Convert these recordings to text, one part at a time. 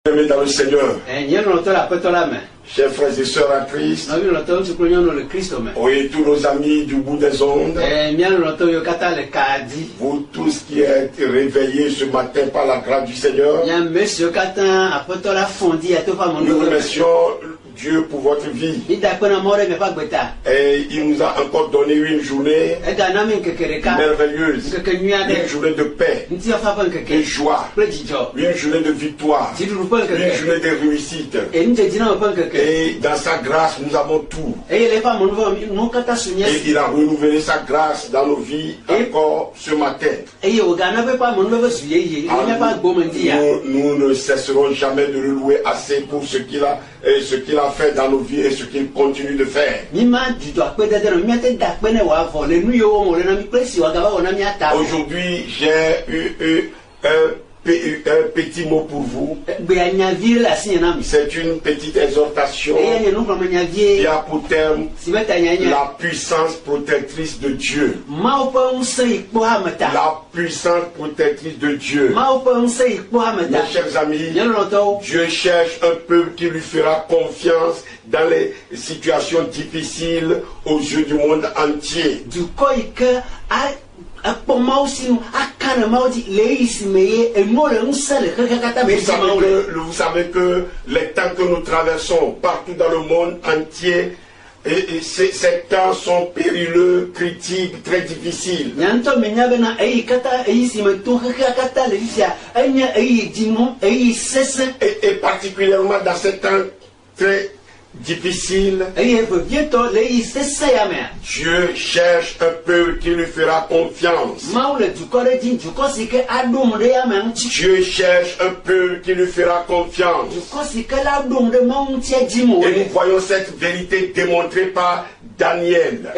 Aimés dans le Seigneur, chers frères et sœurs en Christ, oui, tous nos amis du bout des ondes, vous tous qui êtes réveillés ce matin par la grâce du Seigneur, nous remercions Dieu pour votre vie. Et il nous a encore donné une journée merveilleuse, une journée de paix, de joie, une journée de victoire, une journée de réussite. Et dans sa grâce, nous avons tout. Et il a renouvelé sa grâce dans nos vies encore ce matin. Nous ne cesserons jamais de le louer assez pour ce qu'il a fait dans nos vies et ce qu'il continue de faire. Aujourd'hui, j'ai eu un petit mot pour vous. C'est une petite exhortation qui a pour terme la puissance protectrice de Dieu. La puissance protectrice de Dieu. Mes chers amis, Dieu cherche un peuple qui lui fera confiance dans les situations difficiles aux yeux du monde entier. Vous savez que les temps que nous traversons partout dans le monde entier, ces temps sont périlleux, critiques, très difficiles. Et particulièrement dans ces temps très difficile, Dieu cherche un peuple qui lui fera confiance. Dieu cherche un peuple qui lui fera confiance. Et nous voyons cette vérité démontrée par Daniel.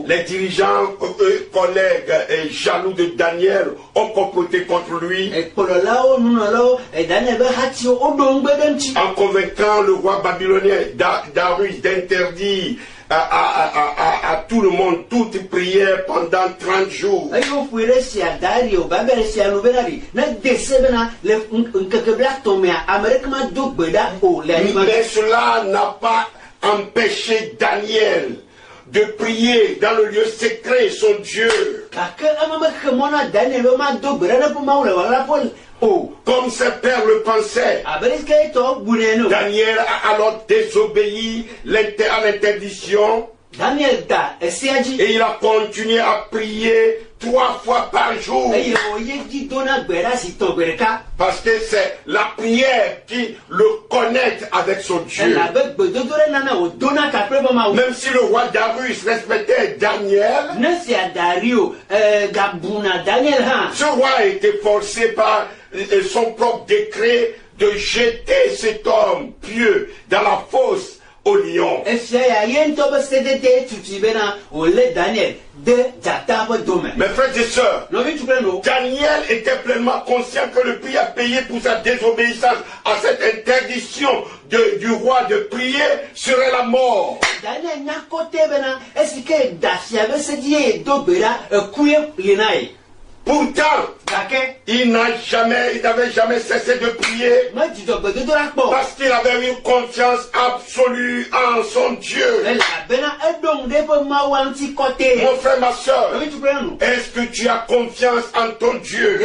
Les dirigeants, collègues et jaloux de Daniel ont comploté contre lui en convainquant le roi babylonien Darius d'interdire à tout le monde toute prière pendant 30 jours. Mais cela n'a pas empêché Daniel de prier dans le lieu secret son Dieu. Comme ses pères le pensaient, Daniel a alors désobéi à l'interdiction. Et il a continué à prier 3 fois par jour. Parce que c'est la prière qui le connecte avec son Dieu. Même si le roi Darius respectait Daniel, ce roi a été forcé par son propre décret de jeter cet homme pieux dans la fosse au lion. Mes frères et sœurs, Daniel était pleinement conscient que le prix à payer pour sa désobéissance à cette interdiction du roi de prier serait la mort. Pourtant, il n'avait jamais cessé de prier parce qu'il avait une confiance absolue en son Dieu. Mon frère, ma soeur, est-ce que tu as confiance en ton Dieu? Que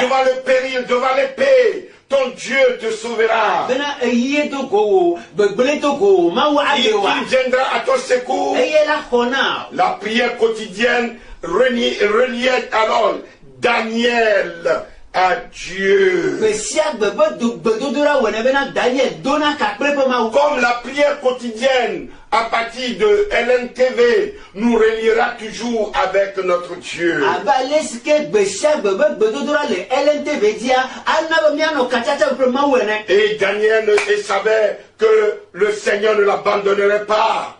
devant le péril, devant l'épée, ton Dieu te sauvera. Il viendra à ton secours. La prière quotidienne reliait alors Daniel à Dieu. Comme la prière quotidienne à partir de LNTV nous reliera toujours avec notre Dieu. Et Daniel savait que le Seigneur ne l'abandonnerait pas.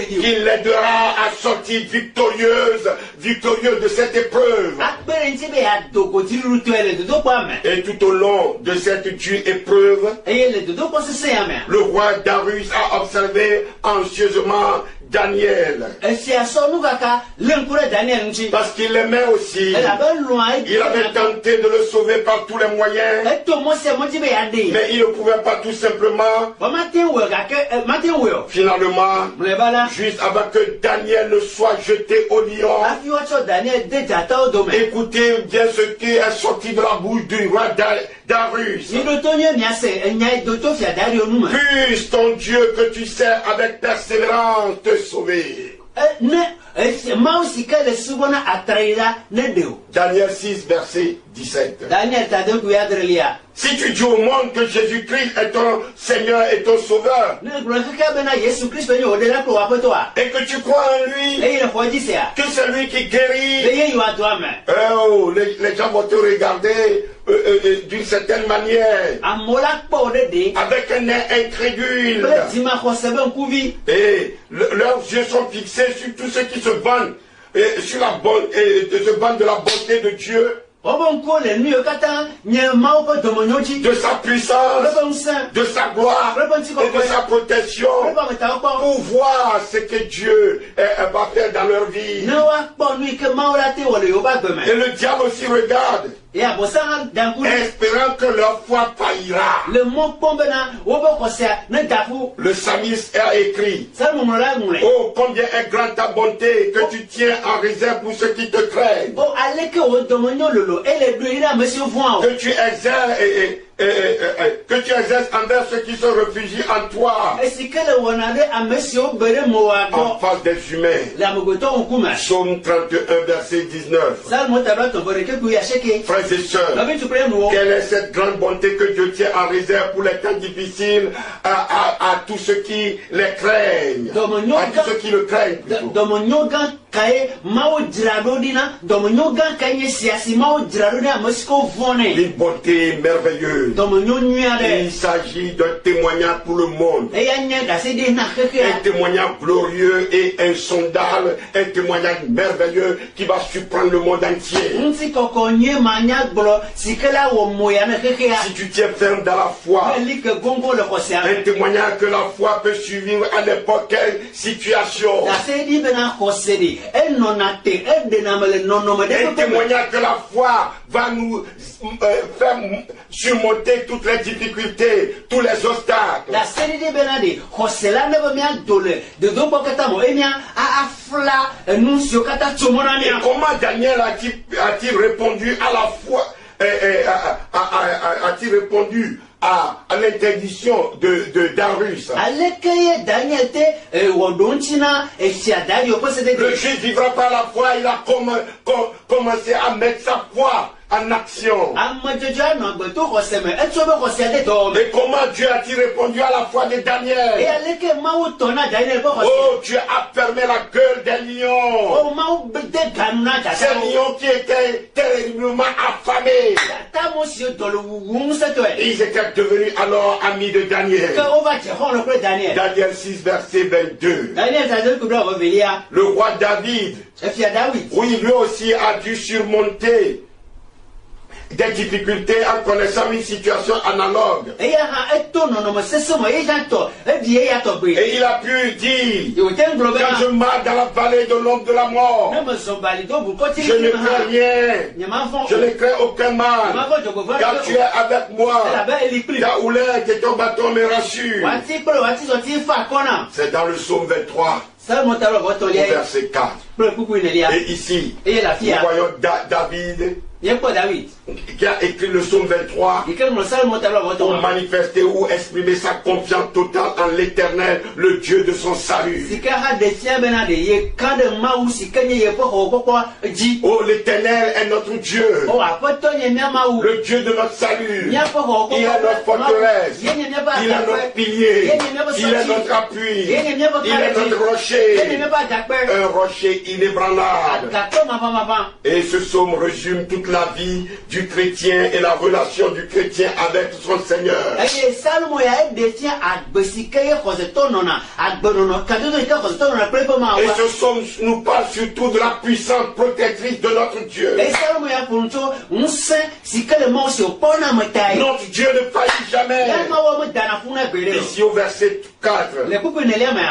Qu'il l'aidera à sortir victorieuse de cette épreuve. Et tout au long de cette dure épreuve, le roi Darius a observé anxieusement Daniel. Parce qu'il l'aimait aussi. Il avait tenté de le sauver par tous les moyens. Mais il ne pouvait pas tout simplement. Finalement, juste avant que Daniel ne soit jeté au lion. Écoutez bien ce qui est sorti de la bouche du roi Darius. Puisse ton Dieu que tu sers avec persévérance te sauver. Daniel 6, verset 17. Si tu dis au monde que Jésus-Christ est ton Seigneur et ton Sauveur, et que tu crois en lui, que c'est lui qui guérit, les gens vont te regarder d'une certaine manière, avec un air incrédule. Et leurs yeux sont fixés sur tous ceux qui se bandent, sur la bonne, se bandent de la bonté de Dieu, de sa puissance, de sa gloire et de sa protection, pour voir ce que Dieu va faire dans leur vie. Et le diable aussi regarde, espérant que leur foi faillira. Le psalmiste a écrit: oh, combien est grande ta bonté que tu tiens en réserve pour ceux qui te craignent. Que tu exerces envers ceux qui se réfugient en toi, en face des humains. Psaume 31, verset 19. Frères et sœurs, quelle est cette grande bonté que Dieu tient en réserve pour les temps difficiles à tous ceux qui les craignent, à tous ceux qui le craignent plutôt. Une bonté merveilleuse. Il s'agit d'un témoignage pour le monde. Un témoignage glorieux et insondable. Un témoignage merveilleux qui va surprendre le monde entier. Si tu tiens ferme dans la foi, un témoignage que la foi peut suivre à n'importe quelle situation. Un témoignage que la foi va nous faire surmonter toutes les difficultés, tous les obstacles. Et comment Daniel a-t-il répondu à la foi, a-t-il répondu à l'interdiction de Darius? Le juif vivra par la foi. Il a commencé à mettre sa foi en action. Et comment Dieu a-t-il répondu à la foi de Daniel? Oh, Dieu a fermé la gueule des lions. Ces lions qui étaient terriblement affamés. Ils étaient devenus alors amis de Daniel. Daniel 6, verset 22. Le roi David, oui, lui aussi a dû surmonter des difficultés en connaissant une situation analogue. Et il a pu dire: quand je marche dans la vallée de l'ombre de la mort, je ne crains rien, je ne crains aucun mal, car tu es avec moi, ta houlette et ton bâton me rassurent. C'est dans le psaume 23, au verset 4. Et ici, nous voyons David, qui a écrit le psaume 23 pour manifester ou exprimer sa confiance totale en l'Éternel, le Dieu de son salut. Oh, l'Éternel est notre Dieu, le Dieu de notre salut. Il est notre forteresse, il est notre pilier, il est notre appui, il est notre rocher, un rocher inébranlable. Et ce psaume résume toute la vie du chrétien et la relation du chrétien avec son Seigneur. Et ce psaume nous parle surtout de la puissance protectrice de notre Dieu. Notre Dieu ne faillit jamais. Ici au verset 4.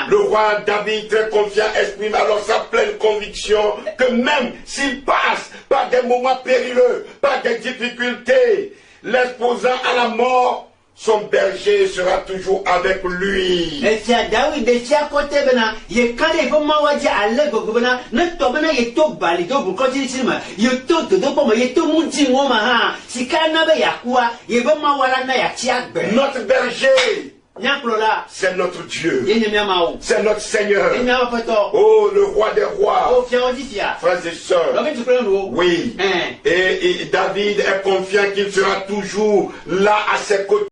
Le roi David, très confiant, exprime alors sa pleine conviction que même s'il passe par des moments périlleux, par des difficultés, l'exposant à la mort, son berger sera toujours avec lui. Notre berger, c'est notre Dieu. C'est notre Seigneur. Oh, le roi des rois. Frères et sœurs. Oui. Et David est confiant qu'il sera toujours là à ses côtés.